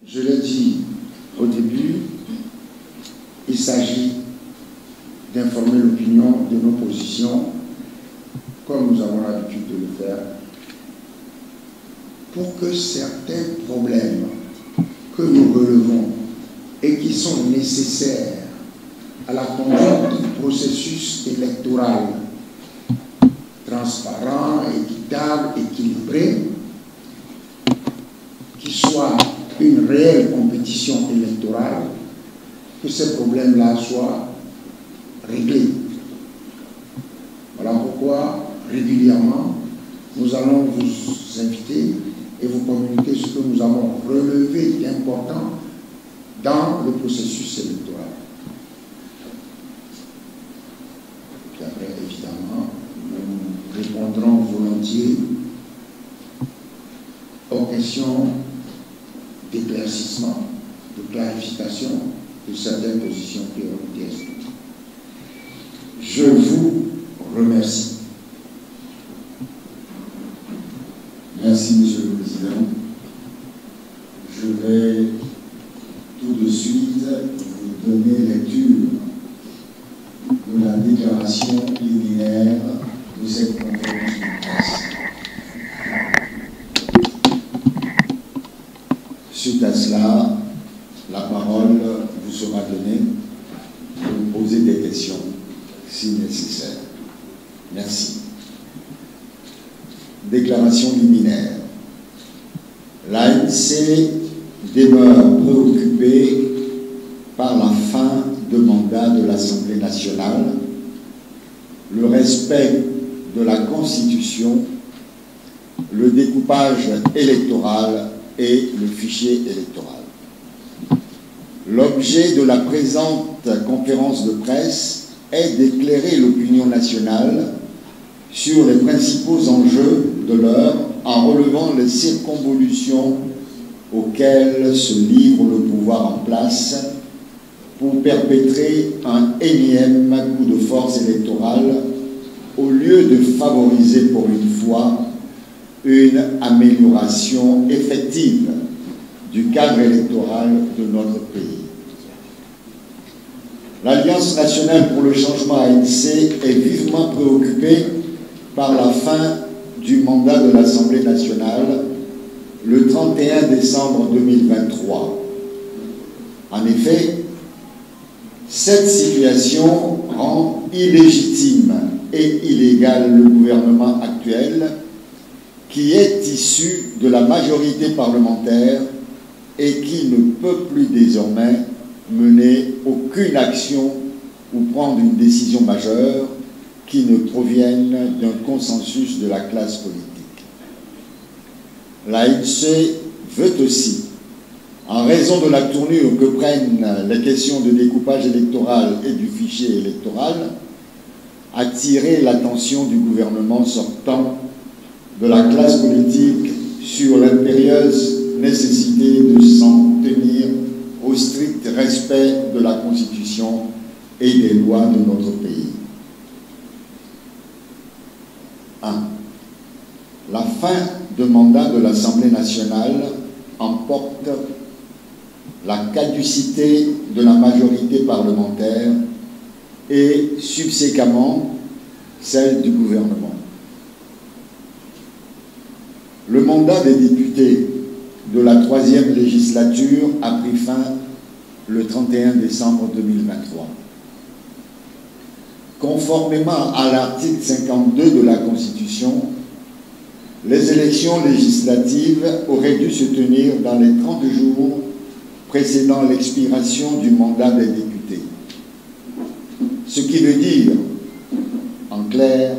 Je l'ai dit au début, il s'agit d'informer l'opinion de nos positions, comme nous avons l'habitude de le faire, pour que certains problèmes que nous relevons et qui sont nécessaires à la conduite du processus électoral transparent, équitable, équilibré, qui soit une réelle compétition électorale, que ces problèmes-là soient réglés. Voilà pourquoi, régulièrement, nous allons vous inviter et vous communiquer ce que nous avons relevé d'important dans le processus électoral. Et après, évidemment, nous répondrons volontiers aux questions d'éclaircissement, de clarification de certaines positions qui ont été expliquées. Je vous remercie. Merci, Monsieur le Président. Je vais tout de suite vous donner lecture de la déclaration liminaire de cette conférence de presse. Suite à cela, la parole vous sera donnée pour poser des questions, si nécessaire. Merci. Déclaration liminaire. L'ANC demeure préoccupée par la fin de mandat de l'Assemblée nationale, le respect de la Constitution, le découpage électoral et le fichier électoral. L'objet de la présente conférence de presse est d'éclairer l'opinion nationale sur les principaux enjeux de l'heure en relevant les circonvolutions auxquelles se livre le pouvoir en place pour perpétrer un énième coup de force électoral au lieu de favoriser pour une fois une amélioration effective du cadre électoral de notre pays. L'Alliance nationale pour le changement ANC est vivement préoccupée par la fin du mandat de l'Assemblée nationale le 31 décembre 2023. En effet, cette situation rend illégitime et illégal le gouvernement actuel qui est issu de la majorité parlementaire et qui ne peut plus désormais mener aucune action ou prendre une décision majeure qui ne provienne d'un consensus de la classe politique. L'ANC veut aussi, en raison de la tournure que prennent les questions de découpage électoral et du fichier électoral, attirer l'attention du gouvernement sortant de la classe politique sur l'impérieuse nécessité de s'en tenir au strict respect de la Constitution et des lois de notre pays. 1. La fin de mandat de l'Assemblée nationale emporte la caducité de la majorité parlementaire et subséquemment celle du gouvernement. Le mandat des députés de la 3e législature a pris fin le 31 décembre 2023. Conformément à l'article 52 de la Constitution, les élections législatives auraient dû se tenir dans les 30 jours précédant l'expiration du mandat des députés. Ce qui veut dire, en clair,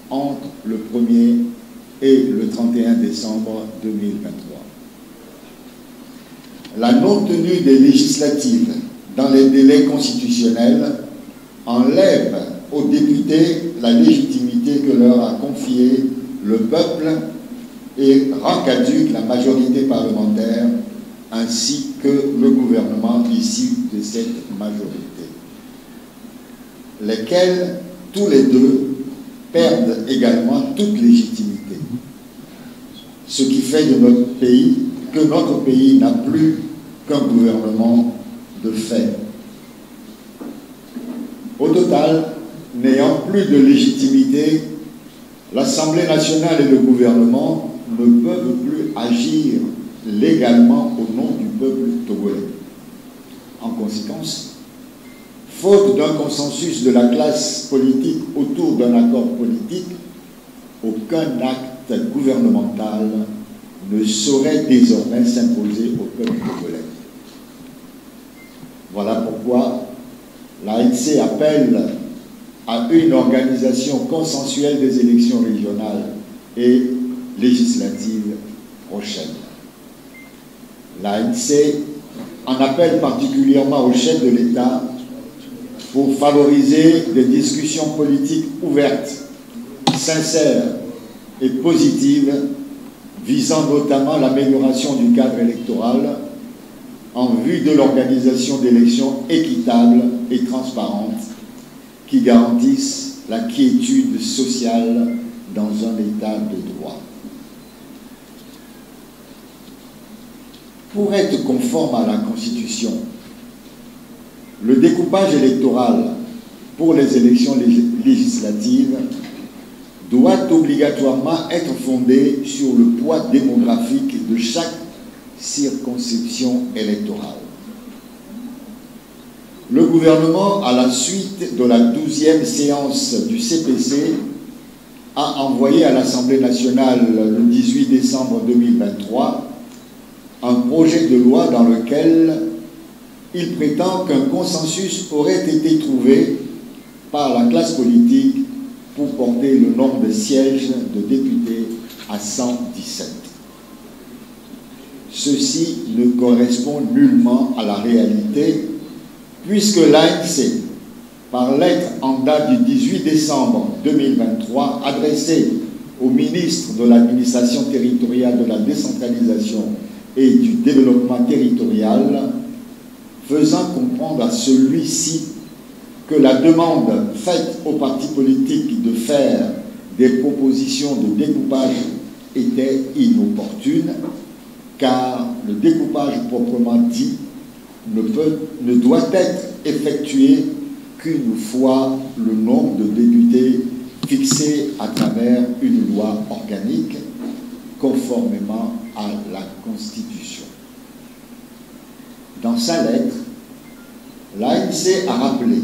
entre le 1er et le 31 décembre 2023. La non-tenue des législatives dans les délais constitutionnels enlève aux députés la légitimité que leur a confiée le peuple et rend caduque la majorité parlementaire ainsi que le gouvernement issu de cette majorité, lesquels, tous les deux, perdent également toute légitimité. Ce qui fait de notre pays que notre pays n'a plus qu'un gouvernement de fait. Au total, n'ayant plus de légitimité, l'Assemblée nationale et le gouvernement ne peuvent plus agir légalement au nom du peuple togolais. En conséquence, faute d'un consensus de la classe politique autour d'un accord politique, aucun acte gouvernemental ne saurait désormais s'imposer au peuple togolais. Voilà pourquoi l'ANC appelle à une organisation consensuelle des élections régionales et législatives prochaines. L'ANC en appelle particulièrement au chef de l'État pour favoriser des discussions politiques ouvertes, sincères et positives visant notamment l'amélioration du cadre électoral en vue de l'organisation d'élections équitables et transparentes qui garantissent la quiétude sociale dans un état de droit. Pour être conforme à la Constitution, le découpage électoral pour les élections législatives doit obligatoirement être fondé sur le poids démographique de chaque circonscription électorale. Le gouvernement, à la suite de la 12e séance du CPC, a envoyé à l'Assemblée nationale le 18 décembre 2023 un projet de loi dans lequel il prétend qu'un consensus aurait été trouvé par la classe politique pour porter le nombre de sièges de députés à 117. Ceci ne correspond nullement à la réalité, puisque l'ANC, par lettre en date du 18 décembre 2023, adressée au ministre de l'Administration territoriale, de la décentralisation et du développement territorial, faisant comprendre à celui-ci que la demande faite aux partis politiques de faire des propositions de découpage était inopportune, car le découpage proprement dit ne doit être effectué qu'une fois le nombre de députés fixé à travers une loi organique, conformément à la Constitution. Dans sa lettre, l'ANC a rappelé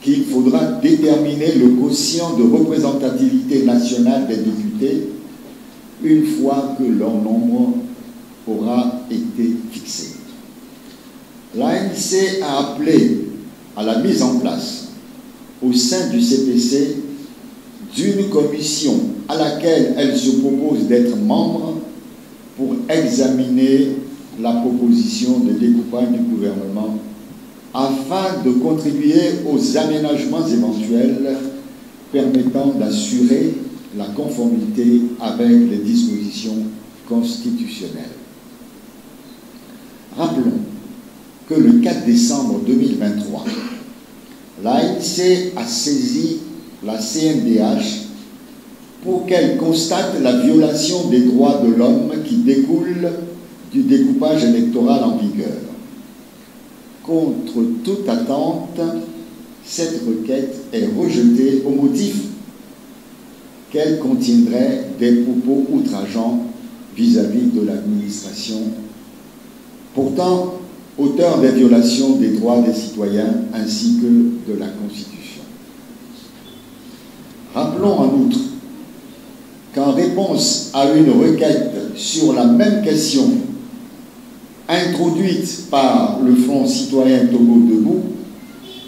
qu'il faudra déterminer le quotient de représentativité nationale des députés une fois que leur nombre aura été fixé. L'ANC a appelé à la mise en place, au sein du CPC, d'une commission à laquelle elle se propose d'être membre pour examiner la proposition de découpage du gouvernement afin de contribuer aux aménagements éventuels permettant d'assurer la conformité avec les dispositions constitutionnelles. Rappelons que le 4 décembre 2023, l'ANC a saisi la CNDH pour qu'elle constate la violation des droits de l'homme qui découle du découpage électoral en vigueur. Contre toute attente, cette requête est rejetée au motif qu'elle contiendrait des propos outrageants vis-à-vis de l'administration, pourtant auteur des violations des droits des citoyens ainsi que de la Constitution. Rappelons en outre qu'en réponse à une requête sur la même question introduite par le Front citoyen Togo Debout,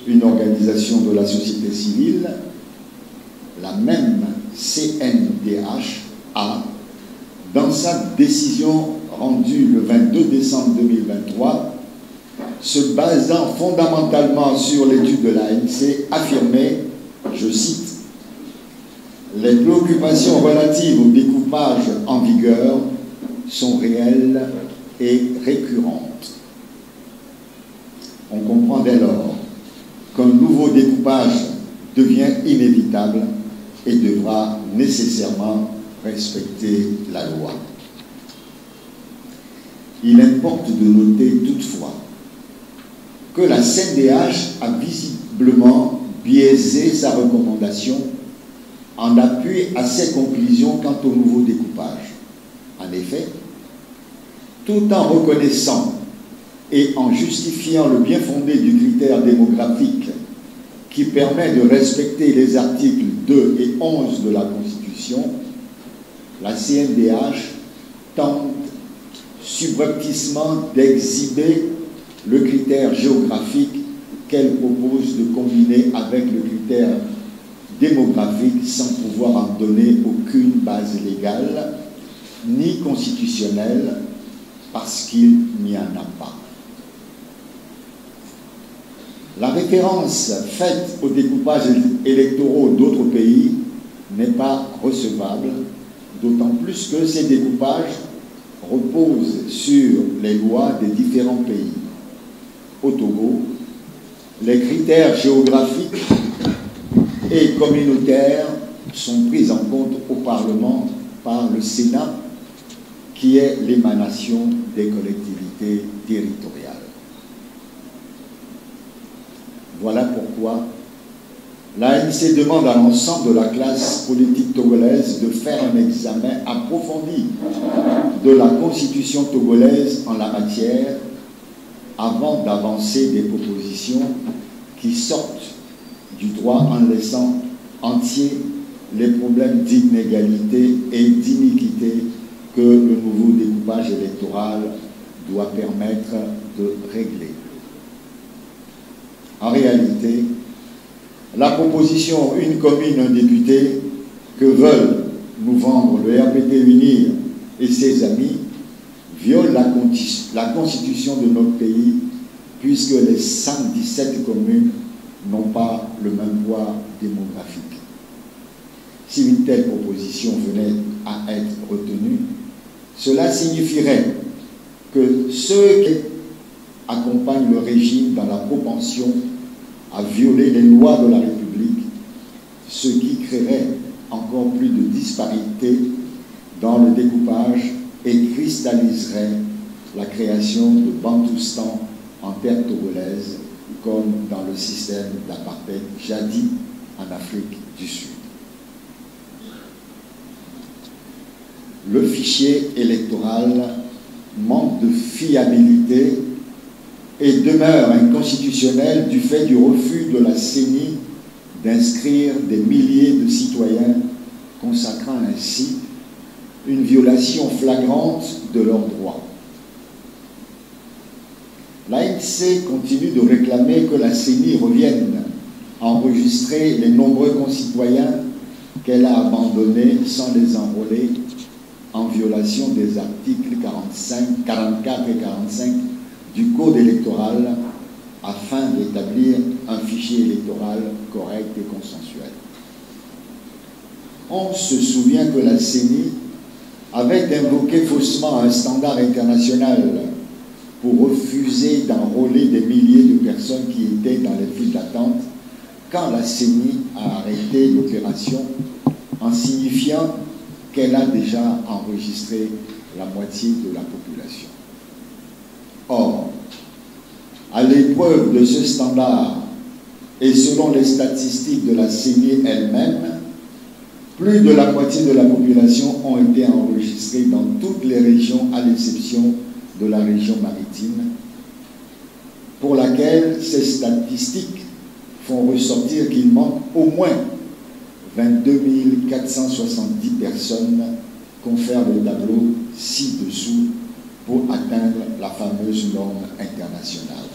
une organisation de la société civile, la même CNDH a, dans sa décision rendue le 22 décembre 2023, se basant fondamentalement sur l'étude de l'ANC, affirmé, je cite, « Les préoccupations relatives au découpage en vigueur sont réelles et récurrentes. » On comprend dès lors qu'un nouveau découpage devient inévitable et devra nécessairement respecter la loi. Il importe de noter toutefois que la CNDH a visiblement biaisé sa recommandation en appui à ses conclusions quant au nouveau découpage. En effet, tout en reconnaissant et en justifiant le bien fondé du critère démographique qui permet de respecter les articles 2 et 11 de la Constitution, la CNDH tente subrepticement d'exhiber le critère géographique qu'elle propose de combiner avec le critère démographique sans pouvoir en donner aucune base légale ni constitutionnelle parce qu'il n'y en a pas. La référence faite aux découpages électoraux d'autres pays n'est pas recevable, d'autant plus que ces découpages reposent sur les lois des différents pays. Au Togo, les critères géographiques et communautaires sont pris en compte au Parlement par le Sénat, qui est l'émanation des collectivités territoriales. Voilà pourquoi l'ANC demande à l'ensemble de la classe politique togolaise de faire un examen approfondi de la Constitution togolaise en la matière avant d'avancer des propositions qui sortent du droit en laissant entiers les problèmes d'inégalité et d'iniquité que le nouveau découpage électoral doit permettre de régler. En réalité, la proposition « Une commune, un député » que veulent nous vendre le RPT Unir et ses amis viole la constitution de notre pays puisque les 117 communes n'ont pas le même poids démographique. Si une telle proposition venait à être retenue, cela signifierait que ceux qui accompagnent le régime dans la propension à violer les lois de la République, ce qui créerait encore plus de disparités dans le découpage et cristalliserait la création de Bantoustan en terre togolaise, comme dans le système d'apartheid jadis en Afrique du Sud. Le fichier électoral manque de fiabilité et demeure inconstitutionnel du fait du refus de la CENI d'inscrire des milliers de citoyens, consacrant ainsi une violation flagrante de leurs droits. L'ANC continue de réclamer que la CENI revienne enregistrer les nombreux concitoyens qu'elle a abandonnés sans les enrôler en violation des articles 44 et 45 du Code électoral afin d'établir un fichier électoral correct et consensuel. On se souvient que la CENI avait invoqué faussement un standard international pour refuser d'enrôler des milliers de personnes qui étaient dans les files d'attente quand la CENI a arrêté l'opération en signifiant qu'elle a déjà enregistré la moitié de la population. Or, à l'épreuve de ce standard et selon les statistiques de la CENI elle-même, plus de la moitié de la population ont été enregistrées dans toutes les régions à l'exception de la région maritime, pour laquelle ces statistiques font ressortir qu'il manque au moins 22 470 personnes, confère le tableau ci-dessous pour atteindre la fameuse norme internationale.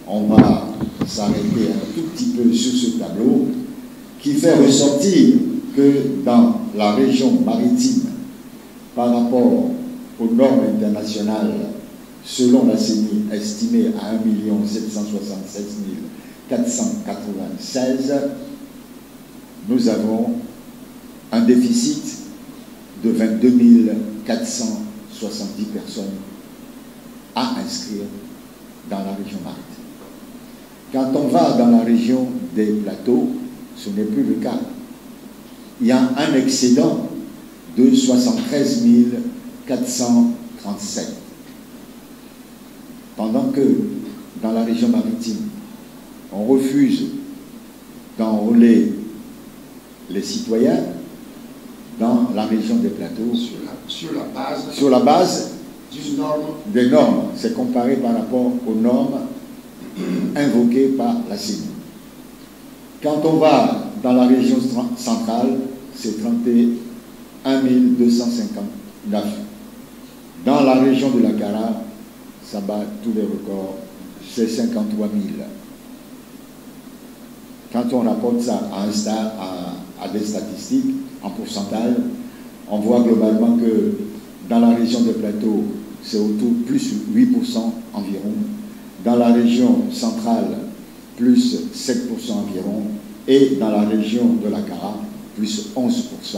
On va s'arrêter un tout petit peu sur ce tableau qui fait ressortir que dans la région maritime, par rapport aux normes internationales, selon la CENI, estimée à 1 767 496, nous avons un déficit de 22 470 personnes à inscrire dans la région maritime. Quand on va dans la région des plateaux, ce n'est plus le cas. Il y a un excédent de 73 437. pendant que dans la région maritime, on refuse d'enrôler les citoyens dans la région des plateaux sur la base des normes. C'est comparé par rapport aux normes invoquées par la CENI. Quand on va dans la région centrale, c'est 31 259. Dans la région de la Cara, ça bat tous les records, c'est 53 000. Quand on rapporte ça à des statistiques, en pourcentage, on voit globalement que dans la région des plateaux, c'est autour plus 8% environ. Dans la région centrale, plus 7% environ. Et dans la région de la Cara, plus 11%,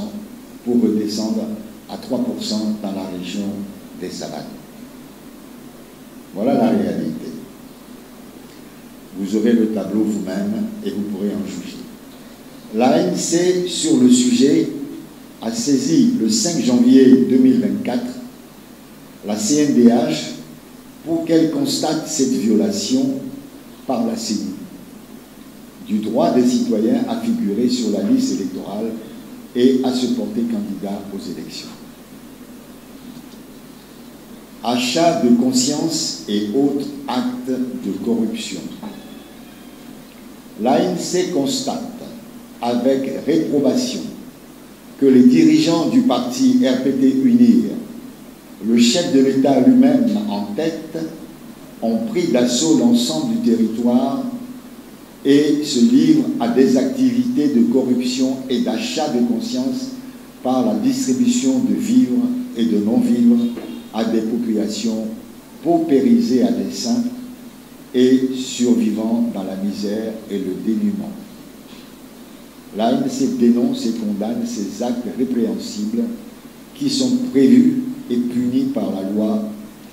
pour redescendre à 3% dans la région des savanes. Voilà la réalité. Vous aurez le tableau vous-même et vous pourrez en juger. L'ANC, sur le sujet, a saisi le 5 janvier 2024 la CNDH pour qu'elle constate cette violation par la CENI du droit des citoyens à figurer sur la liste électorale et à se porter candidat aux élections. Achat de conscience et autres actes de corruption. L'ANC constate avec réprobation que les dirigeants du parti RPT UNIR, le chef de l'État lui-même en tête, ont pris d'assaut l'ensemble du territoire et se livrent à des activités de corruption et d'achat de conscience par la distribution de vivres et de non-vivres à des populations paupérisées à dessein et survivant dans la misère et le dénuement. L'ANC dénonce et condamne ces actes répréhensibles qui sont prévus et punis par la loi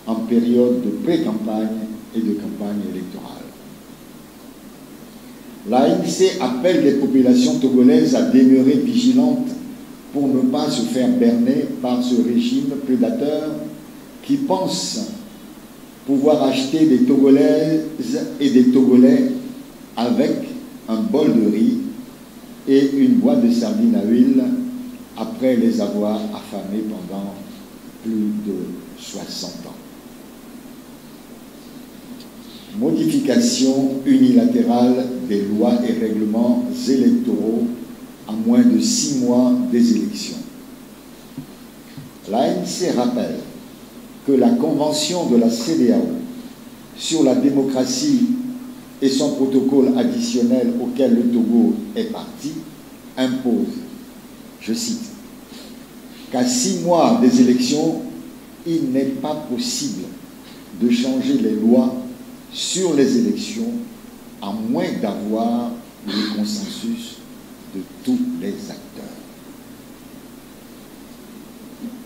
en période de pré-campagne et de campagne électorale. L'ANC appelle les populations togolaises à demeurer vigilantes pour ne pas se faire berner par ce régime prédateur qui pense pouvoir acheter des Togolaises et des Togolais avec un bol de riz et une boîte de sardines à huile après les avoir affamés pendant plus de 60 ans. Modification unilatérale des lois et règlements électoraux à moins de 6 mois des élections. L'ANC rappelle que la Convention de la CEDEAO sur la démocratie et son protocole additionnel auquel le Togo est parti impose, je cite, qu'à 6 mois des élections, il n'est pas possible de changer les lois sur les élections à moins d'avoir le consensus de tous les acteurs.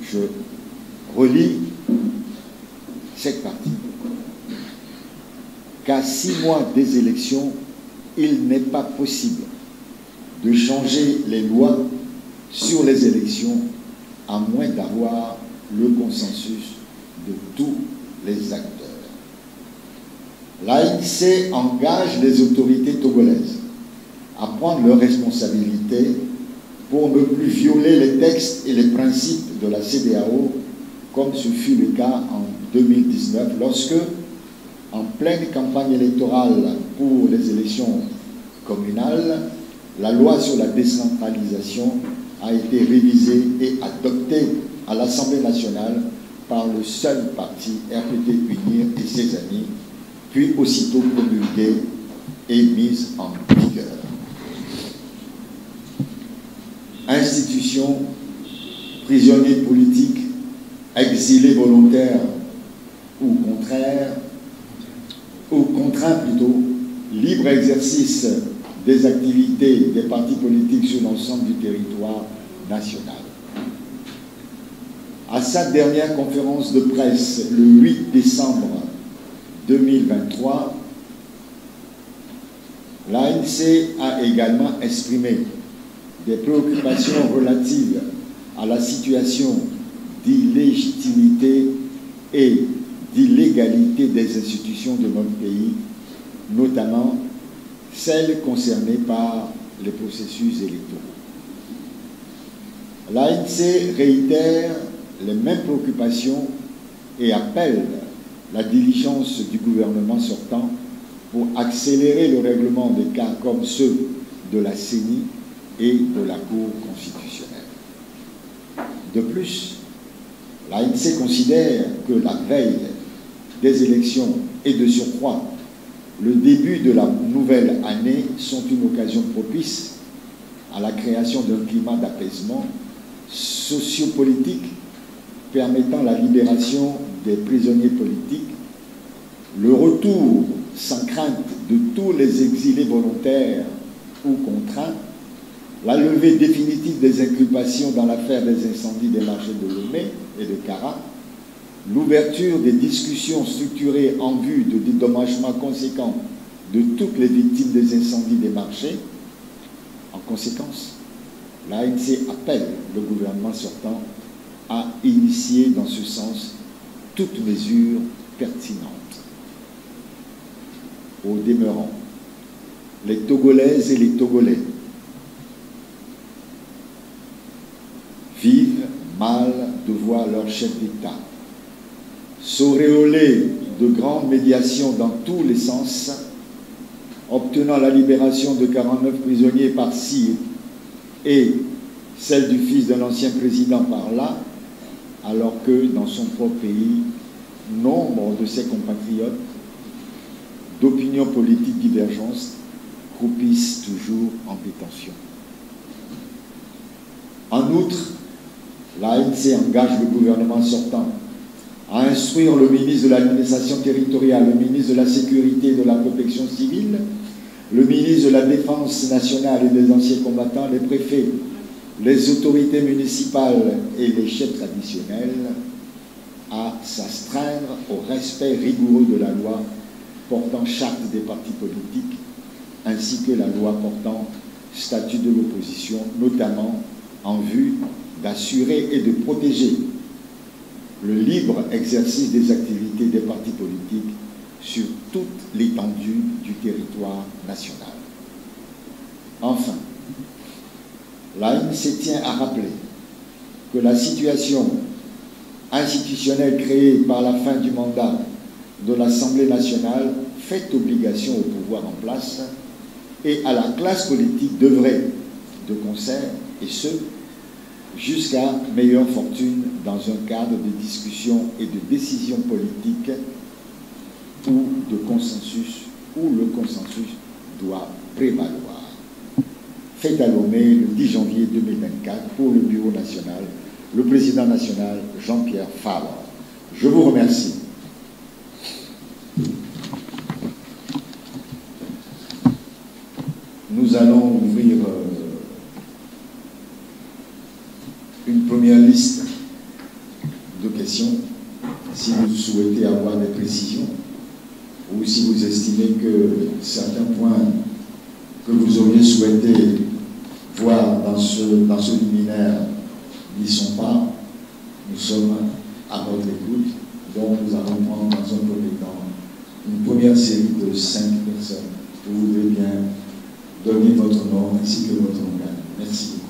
Je relis cette partie. Qu'à 6 mois des élections, il n'est pas possible de changer les lois sur les élections à moins d'avoir le consensus de tous les acteurs. L'ANC engage les autorités togolaises à prendre leurs responsabilités pour ne plus violer les textes et les principes de la CEDEAO, comme ce fut le cas en 2019, lorsque, en pleine campagne électorale pour les élections communales, la loi sur la décentralisation a été révisée et adoptée à l'Assemblée nationale par le seul parti RPT UNIR et ses amis, puis aussitôt promulguée et mise en vigueur. Institutions, prisonniers politiques, exilés volontaires ou contraints plutôt, libre exercice des activités des partis politiques sur l'ensemble du territoire national. À sa dernière conférence de presse le 8 décembre 2023, l'ANC a également exprimé des préoccupations relatives à la situation d'illégitimité et d'illégalité l'égalité des institutions de notre pays, notamment celles concernées par les processus électoraux. L'ANC réitère les mêmes préoccupations et appelle la diligence du gouvernement sortant pour accélérer le règlement des cas comme ceux de la CENI et de la Cour constitutionnelle. De plus, l'ANC considère que la veille des élections et de surcroît le début de la nouvelle année sont une occasion propice à la création d'un climat d'apaisement sociopolitique permettant la libération des prisonniers politiques, le retour sans crainte de tous les exilés volontaires ou contraints, la levée définitive des inculpations dans l'affaire des incendies des marchés de Lomé et de Kara, l'ouverture des discussions structurées en vue de dédommagement conséquent de toutes les victimes des incendies des marchés. En conséquence, l'ANC appelle le gouvernement sortant à initier dans ce sens toute mesure pertinente. Au demeurant, les Togolaises et les Togolais vivent mal de voir leur chef d'État s'auréoler de grandes médiations dans tous les sens, obtenant la libération de 49 prisonniers par-ci et celle du fils d'un ancien président par-là, alors que dans son propre pays, nombre de ses compatriotes d'opinions politiques divergentes croupissent toujours en détention. En outre, l'ANC engage le gouvernement sortant à instruire le ministre de l'administration territoriale, le ministre de la sécurité et de la protection civile, le ministre de la défense nationale et des anciens combattants, les préfets, les autorités municipales et les chefs traditionnels à s'astreindre au respect rigoureux de la loi portant charte des partis politiques ainsi que la loi portant statut de l'opposition, notamment en vue d'assurer et de protéger le libre exercice des activités des partis politiques sur toute l'étendue du territoire national. Enfin, l'ANC tient à rappeler que la situation institutionnelle créée par la fin du mandat de l'Assemblée nationale fait obligation au pouvoir en place et à la classe politique d'œuvrer de concert, et ce, jusqu'à meilleure fortune dans un cadre de discussion et de décision politique ou de consensus, où le consensus doit prévaloir. Fait à Lomé le 10 janvier 2024 pour le Bureau national, le président national Jean-Pierre Fabre. Je vous remercie. Nous allons ouvrir une première liste de questions. Si vous souhaitez avoir des précisions ou si vous estimez que certains points que vous auriez souhaité voir dans ce liminaire n'y sont pas, nous sommes à votre écoute. Donc nous allons prendre dans un premier temps une première série de 5 personnes. Vous voudrez bien donner votre nom ainsi que votre organe. Merci beaucoup.